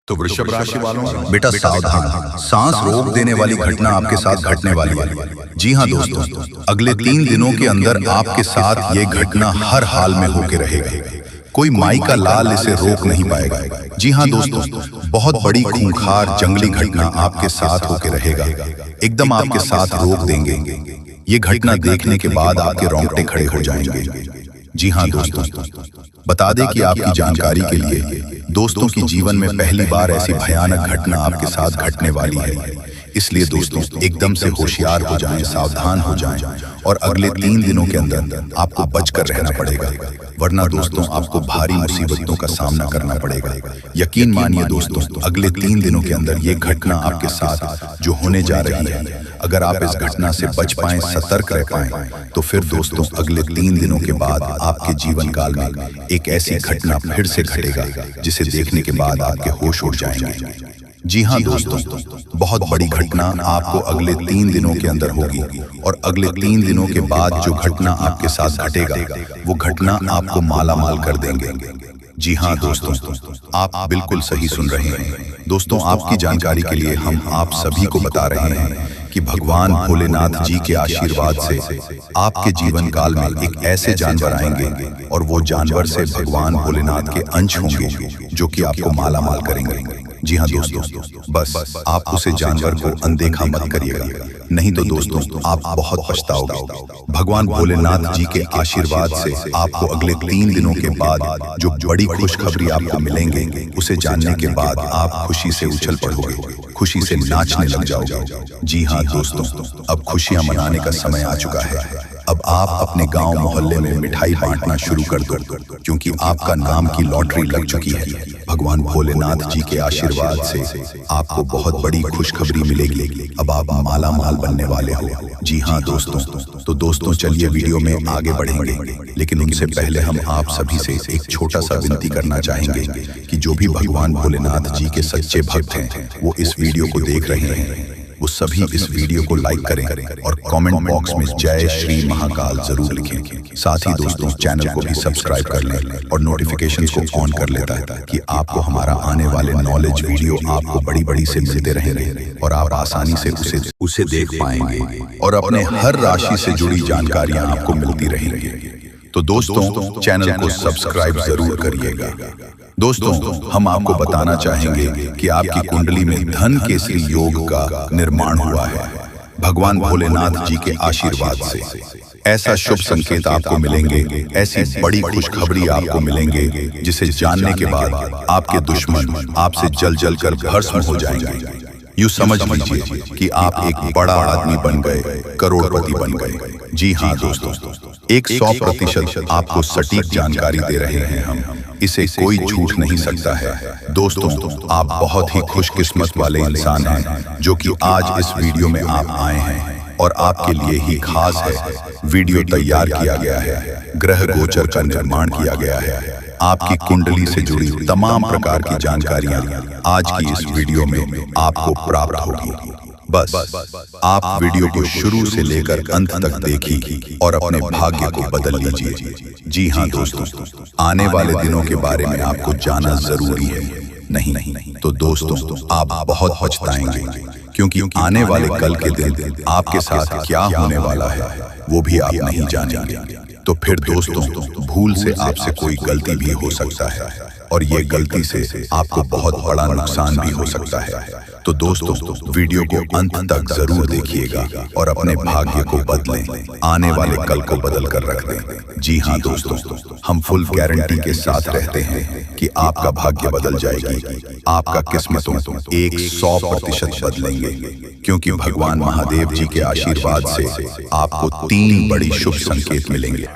तो वृषभ राशि वालों, बेटा सावधान, सांस रोक देने वाली घटना आपके साथ घटने वाली है। जी हाँ दोस्तों, अगले 3 दिनों के अंदर आपके साथ ये घटना हर हाल में होके रहेगा। कोई माई का लाल इसे रोक नहीं पाएगा। जी हाँ दोस्तों, बहुत बड़ी खूंखार जंगली घटना आपके साथ होके रहेगा, एकदम आपके साथ रोक देंगे। ये घटना देखने के बाद आपके रोंगटे खड़े हो जाएंगे। जी हाँ दोस्तों, बता दें कि आपकी जानकारी के लिए दोस्तों की जीवन में पहली बार ऐसी भयानक घटना आपके साथ घटने वाली है। इसलिए दोस्तों एकदम से होशियार हो जाएं, सावधान हो जाएं और अगले 3 दिनों के अंदर आपको बचकर रहना पड़ेगा, वरना दोस्तों आपको भारी मुसीबतों का सामना करना पड़ेगा। यकीन मानिए दोस्तों, अगले 3 दिनों के अंदर ये घटना आपके साथ जो होने जा रही है, अगर आप इस घटना से बच पाएं, सतर्क रह पाएं, तो फिर दोस्तों अगले 3 दिनों के बाद आपके जीवन काल में एक ऐसी घटना फिर से घटेगा जिसे देखने के बाद आपके होश उड़ जाएंगे। जी हाँ दोस्तों, बहुत बड़ी घटना आपको अगले 3 दिनों के अंदर होगी और अगले 3 दिनों के बाद जो घटना आपके साथ घटेगा वो घटना आपको मालामाल कर देंगे। जी हाँ दोस्तों, आप बिल्कुल सही सुन रहे हैं। दोस्तों आपकी जानकारी के लिए हम आप सभी को बता रहे हैं कि भगवान भोलेनाथ जी के आशीर्वाद से आपके जीवन काल में एक ऐसे जानवर आएंगे और वो जानवर से भगवान भोलेनाथ के अंश होंगे जो कि आपको मालामाल करेंगे। जी हाँ दोस्तों, बस आप उसे जानवर को अनदेखा मत करिएगा, नहीं तो दोस्तों आप बहुत पछताओगे। भगवान भोलेनाथ जी के आशीर्वाद से आपको अगले 3 दिनों के बाद जो बड़ी खुशखबरी आपको मिलेंगे, उसे जानने के बाद आप खुशी से उछल पड़ोगे, खुशी से नाचने लग जाओगे। जी हाँ दोस्तों, अब खुशियां मनाने का समय आ चुका है। अब आप अपने गांव मोहल्ले में मिठाई बांटना शुरू कर दो, क्योंकि आपका नाम की लॉटरी लग चुकी है। भगवान भोलेनाथ जी के आशीर्वाद से आपको बहुत बड़ी खुशखबरी मिलेगी। अब आप माला माल बनने वाले हो। जी हाँ दोस्तों, तो दोस्तों चलिए वीडियो में आगे बढ़ेंगे, लेकिन उनसे पहले हम आप सभी से एक छोटा सा विनती करना चाहेंगे कि जो भी भगवान भोलेनाथ जी के सच्चे भक्त हैं वो इस वीडियो को देख रहे हैं, वो सभी इस वीडियो को लाइक करें और कमेंट बॉक्स में जय श्री महाकाल जरूर लिखें। साथ ही दोस्तों चैनल को भी सब्सक्राइब कर लें और नोटिफिकेशंस को ऑन कर लेता है कि आपको हमारा आने वाले नॉलेज वीडियो आपको बड़ी से मिलते रहेंगे और आप आसानी से उसे देख पाएंगे और अपने हर राशि से जुड़ी जानकारियां आपको मिलती रहेंगी। तो दोस्तों चैनल को सब्सक्राइब जरूर करिएगा। दोस्तों हम आपको बताना चाहेंगे कि आपकी कुंडली में धन केसरी योग का निर्माण हुआ है भगवान भोलेनाथ जी के आशीर्वाद से। ऐसा शुभ संकेत आपको मिलेंगे, ऐसी बड़ी खुशखबरी आपको मिलेंगे जिसे जानने के बाद आपके दुश्मन आपसे जल कर भस्म हो जाएंगे। यूँ समझ लीजिए कि आप एक बड़ा आदमी बन गए, करोड़पति बन गए। जी हाँ दोस्तों, 100% आपको सटीक जानकारी दे रहे हैं हम, इसे कोई झूठ नहीं सकता है। दोस्तों आप बहुत ही खुशकिस्मत वाले इंसान हैं जो कि आज इस वीडियो में आप आए हैं और आपके लिए ही खास है वीडियो तैयार किया गया है। ग्रह गोचर का निर्माण किया गया है। आपकी कुंडली से जुड़ी तमाम प्रकार की जानकारियां आज की इस वीडियो में आपको प्राप्त होगी। बस आप वीडियो को शुरू से लेकर अंत तक देखिए और अपने भाग्य को बदल लीजिए। जी हाँ दोस्तों, आने वाले दिनों के बारे में आपको जानना जरूरी है। नहीं तो दोस्तों आप बहुत पछताएंगे, क्योंकि आने वाले कल के दिन आपके साथ क्या होने वाला है वो भी आप नहीं जानेंगे। तो फिर दोस्तों भूल से आपसे कोई गलती भी हो सकता है और ये गलती से आपको बहुत बड़ा नुकसान भी हो सकता है। तो दोस्तों वीडियो को अंत तक जरूर देखिएगा और अपने भाग्य को बदलें, आने वाले कल को बदल कर रख दें। जी हाँ दोस्तों, हम फुल गारंटी के साथ रहते हैं कि आपका भाग्य बदल जाएगी, आपका किस्मतों 100% बदलेंगे, क्योंकि भगवान महादेव जी के आशीर्वाद से आपको 3 बड़ी शुभ संकेत मिलेंगे।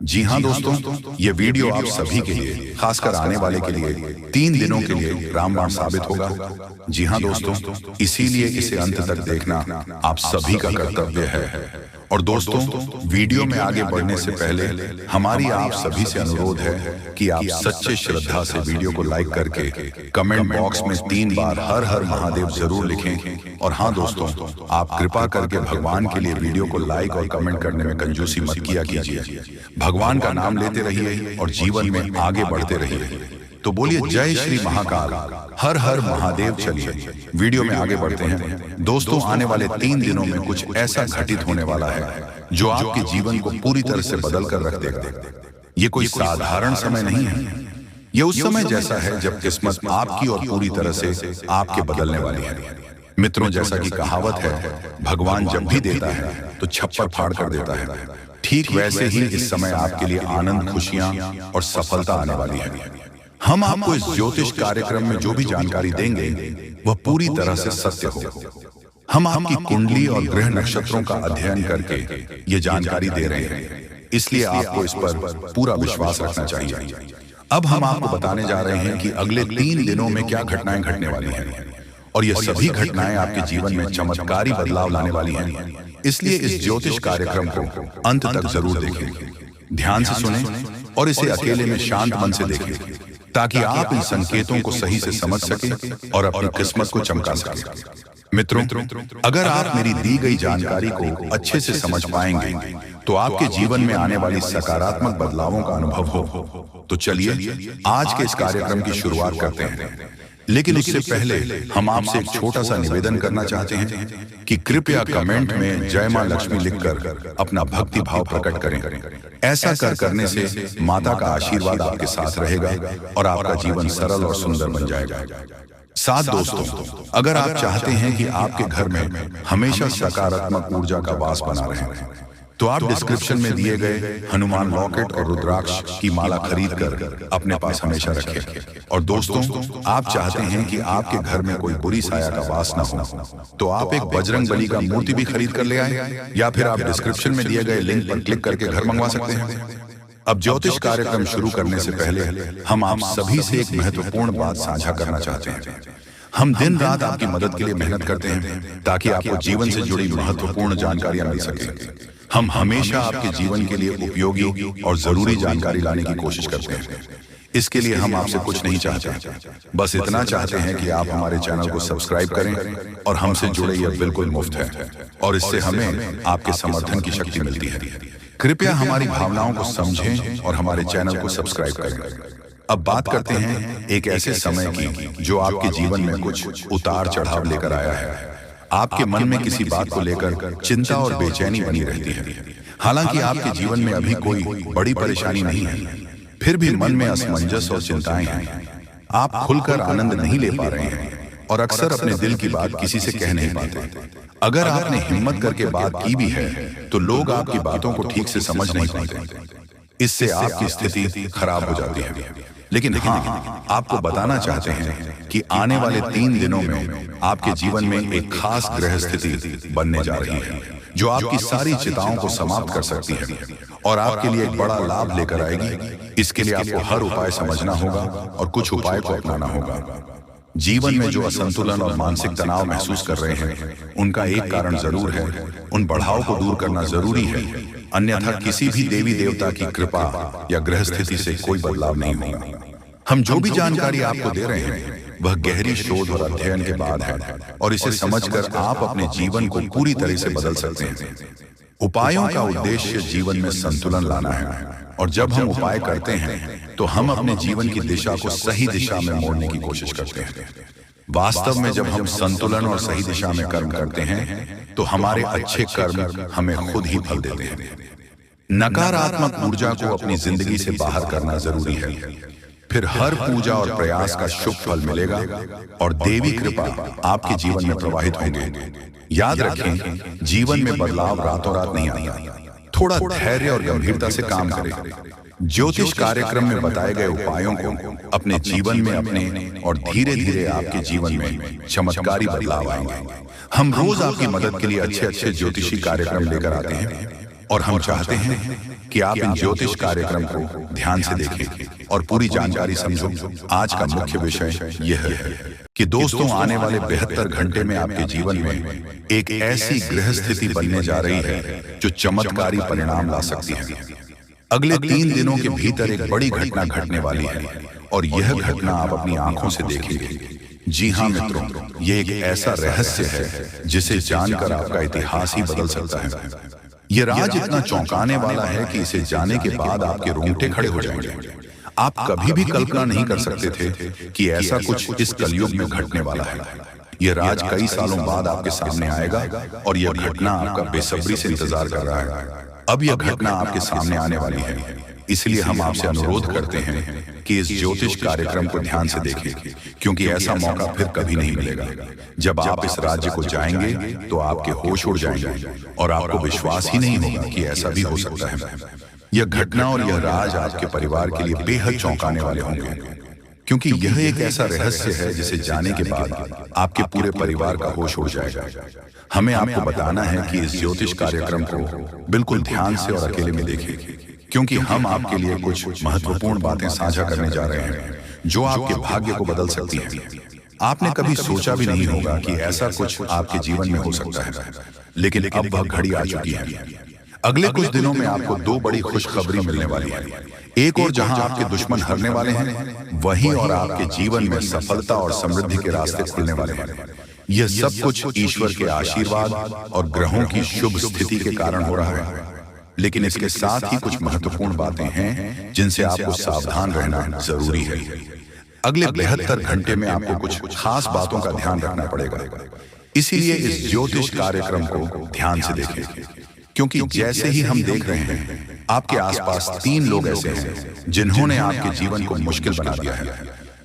जी हाँ दोस्तों, ये वीडियो आप सभी के लिए, खासकर आने वाले के लिए 3 दिनों के लिए रामबाण साबित होगा। जी हाँ दोस्तों, इसीलिए इसे अंत तक देखना आप सभी का कर्तव्य है। और दोस्तों वीडियो में आगे बढ़ने से पहले हमारी आप सभी से अनुरोध है कि आप सच्चे श्रद्धा से वीडियो को लाइक करके कमेंट बॉक्स में 3 बार हर हर महादेव जरूर लिखें। और हाँ दोस्तों, आप कृपा करके भगवान के लिए वीडियो को लाइक और कमेंट करने में कंजूसी मत किया कीजिए। भगवान का नाम लेते रहिए और जीवन में आगे बढ़ते रहिए। तो बोलिए जय श्री महाकाल, हर हर महादेव। चलिए वीडियो में आगे बढ़ते हैं। दोस्तों, आने वाले 3 दिनों में कुछ ऐसा घटित होने वाला है जो आपके जीवन को पूरी तरह से बदल कर रख देगा। ये कोई साधारण समय नहीं है, ये उस समय जैसा है जब किस्मत आपकी और पूरी तरह से आपके बदलने वाली है। मित्रों, जैसा कि कहावत है, भगवान जब भी देता है तो छप्पर फाड़ कर देता है। ठीक वैसे ही इस समय आपके लिए आनंद, खुशियां और सफलता आने वाली है। हम आपको इस ज्योतिष कार्यक्रम में जो भी जानकारी देंगे वह पूरी तरह से सत्य हो। हम आपकी कुंडली और ग्रह नक्षत्रों का अध्ययन करके ये जानकारी दे रहे हैं, इसलिए आपको इस पर पूरा विश्वास रखना चाहिए। अब हम आपको बताने जा रहे हैं कि अगले 3 दिनों में क्या घटनाएं घटने वाली हैं, और ये सभी घटनाएं आपके जीवन में चमत्कारी बदलाव लाने वाली हैं। इसलिए इस ज्योतिष कार्यक्रम को अंत तक जरूर देखें, ध्यान से सुनें और इसे अकेले में शांत मन से देखें, ताकि आप इन संकेतों को सही से समझ सकें और अपनी किस्मत को चमका सकें। मित्रों, अगर आप मेरी दी गई जानकारी को अच्छे से समझ पाएंगे तो आपके जीवन में आने वाली सकारात्मक बदलावों का अनुभव हो। तो चलिए आज के इस कार्यक्रम की शुरुआत करते हैं। लेकिन उससे पहले हम आपसे एक छोटा सा निवेदन करना चाहते हैं कि कृपया कमेंट में जय मां लक्ष्मी लिखकर अपना भक्ति भाव प्रकट करें। ऐसा करने से माता का आशीर्वाद आपके साथ रहेगा और आपका जीवन सरल और सुंदर बन जाएगा। साथ दोस्तों, अगर आप चाहते हैं कि आपके घर में हमेशा सकारात्मक ऊर्जा का वास बना रहे तो आप डिस्क्रिप्शन में दिए गए हनुमान लॉकेट और रुद्राक्ष की माला खरीद कर अपने पास हमेशा रखें। और दोस्तों, आप चाहते हैं कि आपके घर में कोई बुरी साया का वास न हो तो आप एक बजरंग बली का मूर्ति भी खरीद कर ले आए, या फिर आप डिस्क्रिप्शन में दिए गए लिंक पर क्लिक करके घर मंगवा सकते हैं। अब ज्योतिष कार्यक्रम शुरू करने से पहले हम आप सभी से एक महत्वपूर्ण बात साझा करना चाहते हैं। हम दिन रात आपकी मदद के लिए मेहनत करते हैं ताकि आपको जीवन से जुड़ी महत्वपूर्ण जानकारियां मिल सके। हम हमेशा आपके जीवन के लिए उपयोगी और जरूरी जानकारी लाने की कोशिश करते हैं। इसके लिए हम आपसे कुछ नहीं चाहते, बस इतना चाहते हैं कि आप हमारे चैनल को सब्सक्राइब करें और हमसे जुड़े। यह बिल्कुल मुफ्त है और इससे हमें आपके समर्थन की शक्ति मिलती है। कृपया हमारी भावनाओं को समझें और हमारे चैनल को सब्सक्राइब करें। अब बात करते हैं एक ऐसे समय की जो आपके जीवन में कुछ उतार चढ़ाव लेकर आया है। आपके मन में किसी बात को लेकर चिंता और बेचैनी बनी रहती है। हालांकि आपके जीवन में अभी कोई बड़ी परेशानी नहीं है, फिर भी मन में असमंजस और चिंताएं हैं। आप खुलकर आनंद नहीं ले पा रहे हैं और अक्सर अपने दिल की बात किसी से कह नहीं पाते। अगर आपने हिम्मत करके बात की भी है तो लोग आपकी बातों को ठीक से समझ नहीं पाते। इससे आपकी स्थिति खराब हो जाती है। लेकिन हाँ, आपको बताना चाहते हैं कि आने वाले 3 दिनों में आपके जीवन में एक खास ग्रह स्थिति बनने जा रही है जो आपकी सारी चिंताओं को समाप्त कर सकती है और आपके लिए एक बड़ा लाभ लेकर आएगी। इसके लिए आपको हर उपाय समझना होगा और कुछ उपाय को अपनाना होगा। जीवन में जो असंतुलन और मानसिक तनाव महसूस कर रहे हैं उनका एक कारण जरूर है, उन बढ़ाव को दूर करना जरूरी है, अन्यथा किसी भी देवी देवता की कृपा या ग्रह स्थिति से कोई बदलाव नहीं होगा। हम जो भी जानकारी आपको दे रहे हैं वह गहरी शोध और अध्ययन के बाद है और इसे समझकर आप अपने जीवन को पूरी तरह से बदल सकते हैं। उपायों का उद्देश्य जीवन में संतुलन लाना है और जब हम उपाय करते हैं तो हम अपने जीवन की दिशा को सही दिशा में मोड़ने की कोशिश करते हैं। वास्तव में जब हम संतुलन और सही दिशा में कर्म करते हैं तो हमारे अच्छे कर्म हमें खुद ही फल देते हैं। नकारात्मक ऊर्जा को अपनी जिंदगी से बाहर करना जरूरी है, फिर हर पूजा और प्रयास का शुभ फल मिलेगा और देवी कृपा आपके जीवन में प्रवाहित होंगे। याद रखें, जीवन में बदलाव रातों रात नहीं आता। थोड़ा धैर्य और गंभीरता से काम करें। ज्योतिष कार्यक्रम में बताए गए उपायों को अपने जीवन में अपने और धीरे धीरे आपके जीवन में चमत्कारी बदलाव आएंगे। हम रोज आपकी मदद के लिए अच्छे अच्छे ज्योतिषी कार्यक्रम लेकर आते हैं और हम चाहते हैं कि आप इन ज्योतिष कार्यक्रम को ध्यान से देखें और पूरी जानकारी समझो। आज का मुख्य विषय यह है कि दोस्तों, आने वाले 72 घंटे में आपके जीवन में एक ऐसी ग्रह स्थिति बनने जा रही है जो चमत्कारी परिणाम ला सकती है। अगले 3 दिनों के भीतर एक बड़ी घटना घटने वाली है और यह घटना आप अपनी आंखों से देखेंगे। जी हाँ मित्रों, यह एक ऐसा रहस्य है जिसे जानकर आपका इतिहास ही बदल सकता है। यह राज इतना चौंकाने वाला है कि इसे जाने के बाद आपके रोंगटे खड़े हो जाएंगे। आप कभी भी कल्पना नहीं कर सकते थे कि ऐसा कुछ इस कलयुग में घटने वाला है। यह राज कई सालों बाद आपके सामने आएगा और यह घटना आपका बेसब्री से इंतजार कर रहा है। अब यह घटना आपके सामने आने वाली है, इसलिए हम आपसे अनुरोध करते हैं कि इस ज्योतिष कार्यक्रम को ध्यान से देखें, क्योंकि ऐसा मौका फिर कभी नहीं मिलेगा। जब आप इस राज्य को जाएंगे तो आपके होश उड़ जाएंगे और आपको विश्वास ही नहीं होगा कि ऐसा भी हो सकता है। यह घटना और यह राज आपके परिवार के लिए बेहद चौंकाने वाले होंगे, क्योंकि यह एक ऐसा रहस्य है जिसे जाने के बाद आपके पूरे परिवार का होश उड़ जाएगा। हमें आपको बताना है कि इस ज्योतिष कार्यक्रम को बिल्कुल ध्यान से और अकेले में देखें, क्योंकि हम आपके लिए कुछ महत्वपूर्ण बातें साझा करने जा रहे हैं जो आपके भाग्य को बदल सकती हैं। आपने कभी सोचा भी नहीं होगा कि ऐसा कुछ आपके जीवन में हो सकता है, लेकिन अब वह घड़ी आ चुकी है। अगले कुछ दिनों में आपको दो बड़ी खुशखबरी मिलने वाली है। एक और जहां आपके दुश्मन हारने वाले हैं, वहीं और आपके जीवन में सफलता और समृद्धि के रास्ते खुलने वाले हैं। यह सब कुछ ईश्वर के आशीर्वाद और ग्रहों की शुभ स्थिति के कारण हो रहा है, लेकिन इसके साथ ही कुछ महत्वपूर्ण बातें हैं जिनसे आपको सावधान रहना जरूरी है। अगले 72 घंटे में आपको कुछ खास बातों का ध्यान रखना पड़ेगा, इसीलिए इस ज्योतिष कार्यक्रम को ध्यान से देखें, क्योंकि जैसे ही हम देख रहे हैं आपके आसपास 3 लोग ऐसे हैं जिन्होंने आपके जीवन को मुश्किल बना दिया है।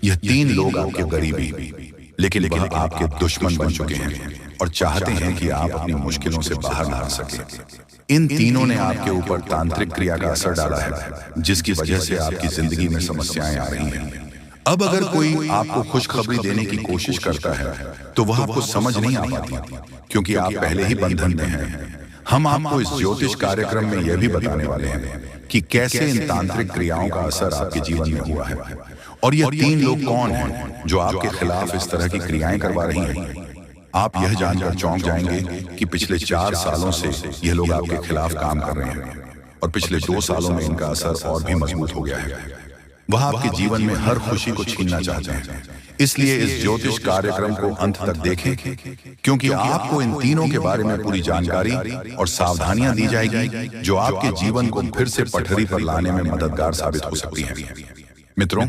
यह 3 लोग आपके करीबी, लेकिन वह आपके दुश्मन बन चुके हैं और चाहते हैं कि आप अपनी मुश्किलों से बाहर ना आ सके। इन तीनों ने आपके ऊपर तांत्रिक क्रिया का असर डाला है, जिसकी वजह से आपकी जिंदगी में समस्याएं आ रही हैं। अब अगर कोई आपको खुशखबरी देने की कोशिश करता है तो वह आपको समझ नहीं आ पाती, क्योंकि आप पहले ही बंधन में हैं। हम आपको इस ज्योतिष कार्यक्रम में यह भी बताने वाले हैं कि कैसे इन तांत्रिक क्रियाओं का असर आपके जीवन में हुआ है, और यह 3 लोग कौन हैं जो आपके खिलाफ इस तरह की क्रियाएं करवा रही हैं। आप यह जानकर चौंक जाएंगे कि पिछले 4 सालों से यह लोग आपके खिलाफ काम कर रहे हैं, और पिछले 2 सालों में इनका असर और भी मजबूत हो गया है। वह आपके जीवन में हर खुशी को छीनना चाहते हैं, इसलिए इस ज्योतिष कार्यक्रम को अंत तक देखें, क्योंकि आपको इन तीनों के बारे में पूरी जानकारी और सावधानियां दी जाएगी जो आपके जीवन को फिर से पटरी पर लाने में मददगार साबित हो सकती हैं। मित्रों,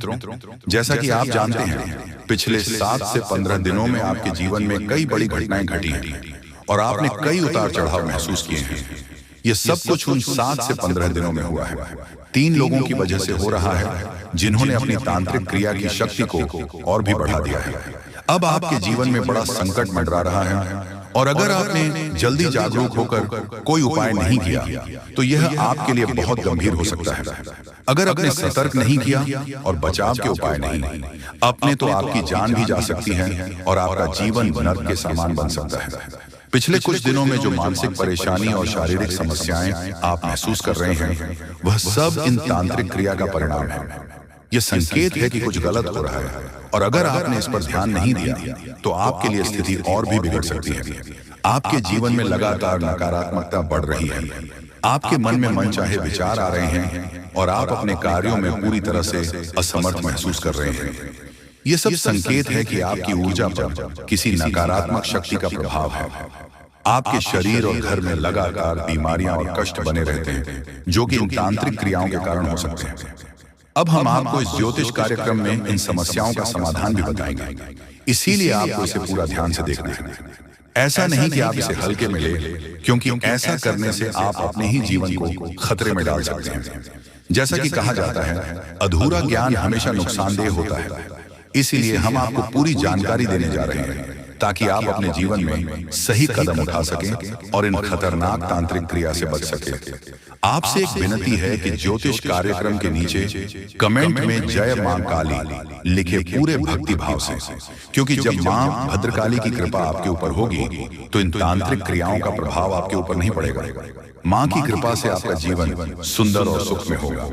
जैसा कि आप जानते हैं, पिछले 7 से 15 दिनों में आपके जीवन में कई बड़ी घटनाएं घटी हैं और आपने कई उतार चढ़ाव महसूस किए हैं। यह सब कुछ उन 7 से 15 दिनों में हुआ है। 3 लोगों की वजह से हो रहा है जिन्होंने अपनी तांत्रिक क्रिया की शक्ति को और भी बढ़ा दिया है। अब आपके जीवन में बड़ा संकट मंडरा रहा है, और अगर आपने जल्दी जागरूक होकर कोई उपाय नहीं किया तो यह आपके लिए बहुत गंभीर हो सकता है। अगर आपने सतर्क नहीं किया और बचाव के उपाय नहीं अपने, तो आपकी जान भी जा सकती है और आपका जीवन नरक के समान बन सकता है। पिछले कुछ दिनों में जो मानसिक परेशानी और शारीरिक समस्याएं आप महसूस कर रहे हैं, वह सब इन तांत्रिक क्रिया का परिणाम है। यह संकेत है कि कुछ गलत हो रहा है, और अगर आपने इस पर ध्यान नहीं दिया तो आपके लिए स्थिति और भी बिगड़ सकती है। आपके जीवन में लगातार नकारात्मकता बढ़ रही है, आपके मन में मनचाहे विचार आ रहे हैं और आप अपने कार्यों में पूरी तरह से असमर्थ महसूस कर रहे हैं। ये सब संकेत है कि आपकी ऊर्जा पर किसी नकारात्मक शक्ति का प्रभाव है। आपके शरीर और घर में लगातार बीमारियां और कष्ट बने रहते हैं, जो कि इन तांत्रिक क्रियाओं के कारण हो सकते हैं। अब हम आपको इस ज्योतिष कार्यक्रम में इन समस्याओं का समाधान भी बताएंगे, इसीलिए आपको इसे पूरा ध्यान से देखना है। ऐसा नहीं कि आप इसे हल्के में ले, क्योंकि ऐसा करने से आप अपने ही जीवन को खतरे में डाल सकते हैं। जैसा कि कहा जाता है, अधूरा ज्ञान हमेशा नुकसानदेह होता है। इसीलिए हम आपको पूरी जानकारी देने जा रहे हैं ताकि आप अपने जीवन में सही कदम उठा सकें और इन खतरनाक तांत्रिक क्रिया से बच सकें। आपसे एक विनती है कि ज्योतिष कार्यक्रम के नीचे कमेंट में जय मां काली लिखे पूरे भक्ति भाव से, क्योंकि जब मां भद्रकाली की कृपा आपके ऊपर होगी तो इन तांत्रिक क्रियाओं का प्रभाव आपके ऊपर नहीं पड़ेगा। मां की कृपा से आपका जीवन सुंदर और सुख में होगा,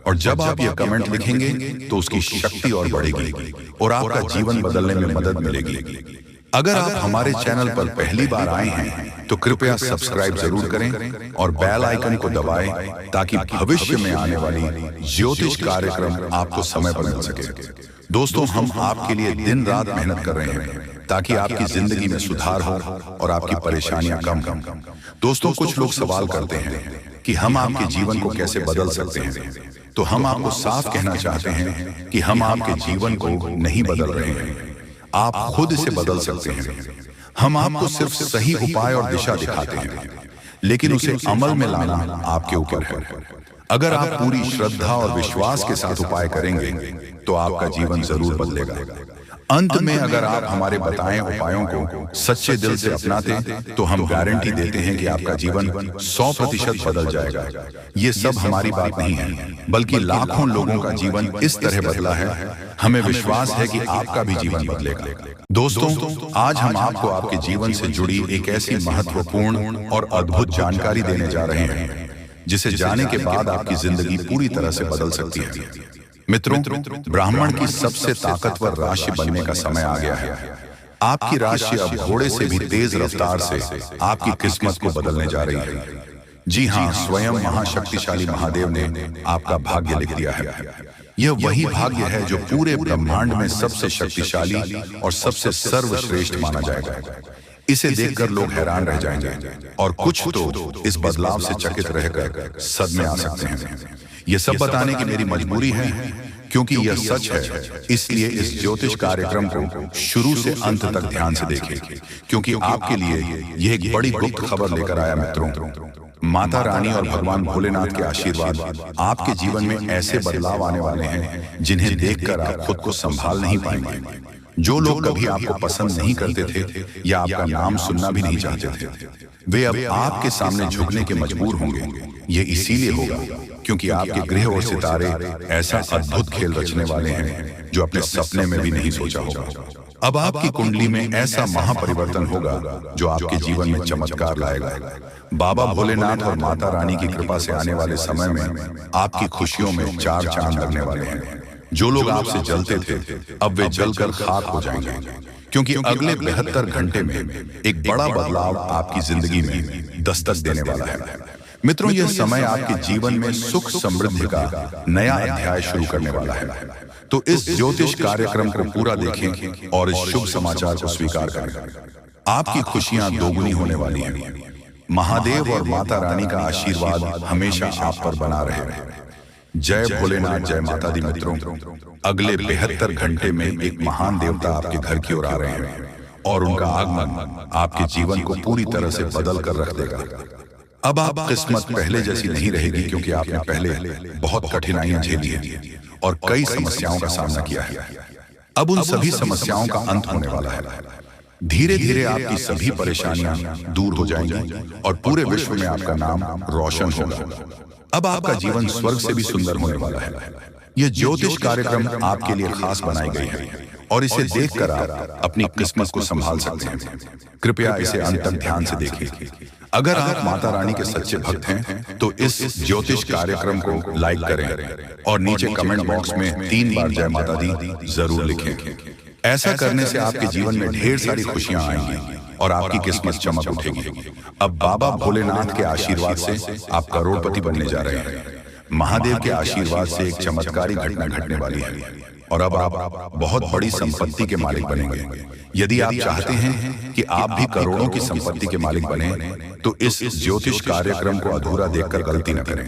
और जब आप यह कमेंट लिखेंगे तो उसकी शक्ति और बढ़ेगी और आपका जीवन बदलने में मदद मिलेगी। अगर आप हमारे चैनल पर पहली बार आए हैं तो कृपया सब्सक्राइब जरूर करें और बेल आइकन को दबाएं ताकि भविष्य में आने वाली ज्योतिष कार्यक्रम आपको समय पर मिल सके। दोस्तों, हम आपके लिए दिन रात मेहनत कर रहे हैं ताकि आपकी जिंदगी में सुधार हो और आपकी परेशानियां कम। दोस्तों, कुछ लोग सवाल करते हैं कि हम आपके जीवन को कैसे बदल सकते हैं। तो हम आपको साफ कहना चाहते हैं कि हम आपके जीवन को नहीं बदल रहे हैं, आप खुद इसे बदल सकते हैं। हम आपको सिर्फ सही उपाय और दिशा दिखाते हैं, लेकिन उसे अमल में लाना आपके ऊपर है। अगर आप पूरी श्रद्धा और विश्वास के साथ उपाय करेंगे तो आपका जीवन जरूर बदलेगा। अंत में अगर आप हमारे बताए उपायों को सच्चे दिल से अपनाते तो हम गारंटी देते हैं कि आपका जीवन 100% बदल जाएगा। ये सब हमारी बात नहीं है, बल्कि लाखों लोगों का जीवन इस तरह बदला है। हमें विश्वास है कि आपका भी जीवन बदलेगा। दोस्तों, आज हम आपको आपके जीवन से जुड़ी एक ऐसी महत्वपूर्ण और अद्भुत जानकारी देने जा रहे हैं जिसे जाने के बाद आपकी जिंदगी पूरी तरह से बदल सकती है। मित्रों, ब्राह्मण की सबसे ताकतवर राशि बनने का समय आ गया है। आपकी राशि अब घोड़े से भी तेज रफ्तार से आपकी किस्मत को बदलने जा रही है। जी हाँ, स्वयं महाशक्तिशाली महादेव ने आपका भाग्य लिख दिया है। यह वही भाग्य है जो पूरे ब्रह्मांड में सबसे शक्तिशाली और सबसे सर्वश्रेष्ठ माना जाएगा। इसे देखकर लोग हैरान रह जाएंगे और कुछ तो इस बदलाव से चकित रहकर सदमे आ सकते हैं। यह सब बताने की मेरी मजबूरी है क्योंकि यह सच है, इसलिए इस ज्योतिष कार्यक्रम को शुरू से अंत तक ध्यान से देखें, क्योंकि आपके लिए यह एक बड़ी गुप्त खबर लेकर आया। मित्रों, माता रानी और भगवान भोलेनाथ के आशीर्वाद आपके जीवन में ऐसे बदलाव आने वाले हैं जिन्हें देखकर आप खुद को संभाल नहीं पाएंगे। जो लोग कभी आपको पसंद नहीं करते थे या आपका नाम सुनना भी नहीं चाहते थे, वे अब आपके सामने झुकने के मजबूर होंगे। ये इसीलिए होगा क्योंकि आपके ग्रह और सितारे ऐसा अद्भुत खेल रचने वाले हैं जो अपने सपने में भी नहीं सोचा होगा। अब आपकी कुंडली में ऐसा महापरिवर्तन होगा जो आपके जीवन में चमत्कार लाएगा। बाबा भोलेनाथ और माता रानी की कृपा से आने वाले समय में आपकी खुशियों में चार चांद लगने वाले हैं। जो लोग आपसे जलते थे अब वे जलकर खाक हो जाएंगे, क्योंकि अगले 72 घंटे में एक बड़ा बदलाव आपकी जिंदगी में दस्तक देने वाला है। मित्रों, यह समय आपके जीवन में सुख समृद्धि का नया अध्याय शुरू करने वाला है। तो इस ज्योतिष कार्यक्रम को पूरा देखें और इस शुभ समाचार को स्वीकार करें। आपकी खुशियां दोगुनी होने वाली हैं। महादेव और माता रानी का आशीर्वाद हमेशा आप पर बना रहे। जय भोलेनाथ, जय माता दी। मित्रों, अगले 72 घंटे में एक महान देवता आपके घर की ओर आ रहे हैं और उनका आगमन आपके जीवन को पूरी तरह से बदल कर रख देगा। अब आप किस्मत पहले जैसी नहीं रहेगी, क्योंकि आपने पहले बहुत कठिनाइयां झेली हैं और कई समस्याओं का सामना किया है। अब उन सभी समस्याओं का अंत होने वाला है। धीरे धीरे आपकी सभी परेशानियां दूर हो जाएंगी और पूरे विश्व में आपका नाम रोशन होगा। अब आपका जीवन स्वर्ग से भी सुंदर होने वाला है। यह ज्योतिष कार्यक्रम आपके लिए खास बनाई गई है और इसे देखकर आप अपनी किस्मत को संभाल सकते हैं। कृपया इसे अंत तक ध्यान से देखिए। अगर आप माता रानी के सच्चे भक्त हैं तो इस ज्योतिष कार्यक्रम को लाइक करें और नीचे कमेंट बॉक्स में 3 बार जय माता दी जरूर लिखें। ऐसा करने से आपके जीवन में ढेर सारी खुशियां आएंगी और आपकी किस्मत चमक उठेगी। अब बाबा भोलेनाथ के आशीर्वाद से आप करोड़पति बनने जा रहे हैं। महादेव के आशीर्वाद से एक चमत्कारी घटना घटने वाली है और अब आप बहुत बड़ी संपत्ति के मालिक बनेंगे। यदि आप चाहते हैं कि आप भी करोड़ों की संपत्ति के मालिक बने तो इस ज्योतिष कार्यक्रम को अधूरा देखकर गलती न करें।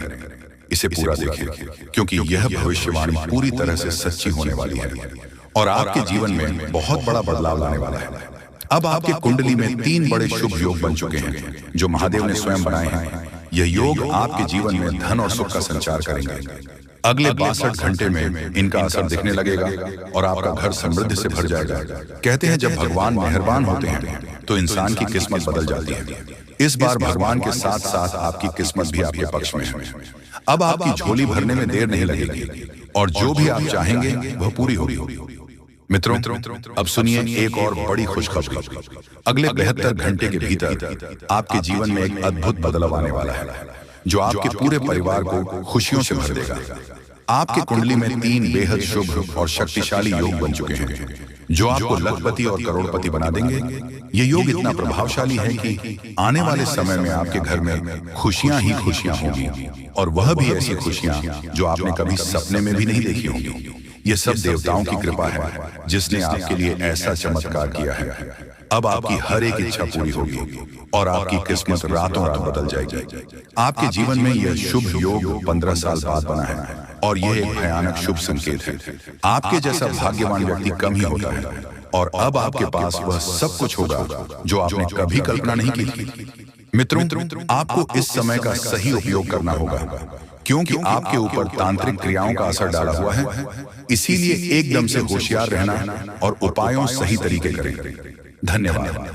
इसे पूरा देखें, क्योंकि यह भविष्यवाणी पूरी तरह से सच्ची होने वाली है और आपके जीवन में बहुत बड़ा बदलाव लाने वाला है। अब आपके कुंडली में 3 बड़े शुभ योग बन चुके हैं जो महादेव ने स्वयं बनाए हैं। यह योग आपके जीवन में धन और सुख का संचार करेंगे। अगले 62 घंटे में इनका असर दिखने लगेगा और आपका घर समृद्धि से भर जाएगा। कहते हैं जब भगवान मेहरबान होते हैं तो इंसान की किस्मत बदल जाती है। इस बार भगवान के साथ साथ आपकी किस्मत भी आपके पक्ष में है। अब आपकी झोली भरने में देर नहीं लगेगी और जो भी आप चाहेंगे वह पूरी होगी। मित्रों, अब सुनिए एक और बड़ी खुशखबरी। अगले 72 घंटे के भीतर आपके जीवन में एक अद्भुत बदलाव आने वाला है जो आपके पूरे परिवार को खुशियों से भर देगा। आपके कुंडली में 3 बेहद शुभ और शक्तिशाली योग बन चुके हैं जो आपको लखपति और करोड़पति बना देंगे। ये योग इतना प्रभावशाली है कि आने वाले समय में आपके घर में खुशियां ही खुशियां होंगी और वह भी ऐसी खुशियां जो आपने कभी सपने में भी नहीं देखी होंगी। ये सब देवताओं की कृपा है जिसने आपके लिए ऐसा चमत्कार किया है। अब आपकी हर एक इच्छा पूरी होगी और आपकी किस्मत रातों रात बदल जाएगी। आपके जीवन में यह शुभ योग 15 साल बाद बना है और यह एक भयानक शुभ संकेत है। आपके जैसा भाग्यवान व्यक्ति कम ही होता है, और अब आपके पास वह सब कुछ होगा जो आपने कभी कल्पना नहीं की थी। मित्रों, आपको इस समय का सही उपयोग करना होगा, क्योंकि आपके ऊपर तांत्रिक क्रियाओं का असर डाला हुआ है। इसीलिए एकदम से होशियार रहना और उपायों सही तरीके करें। धन्यवाद।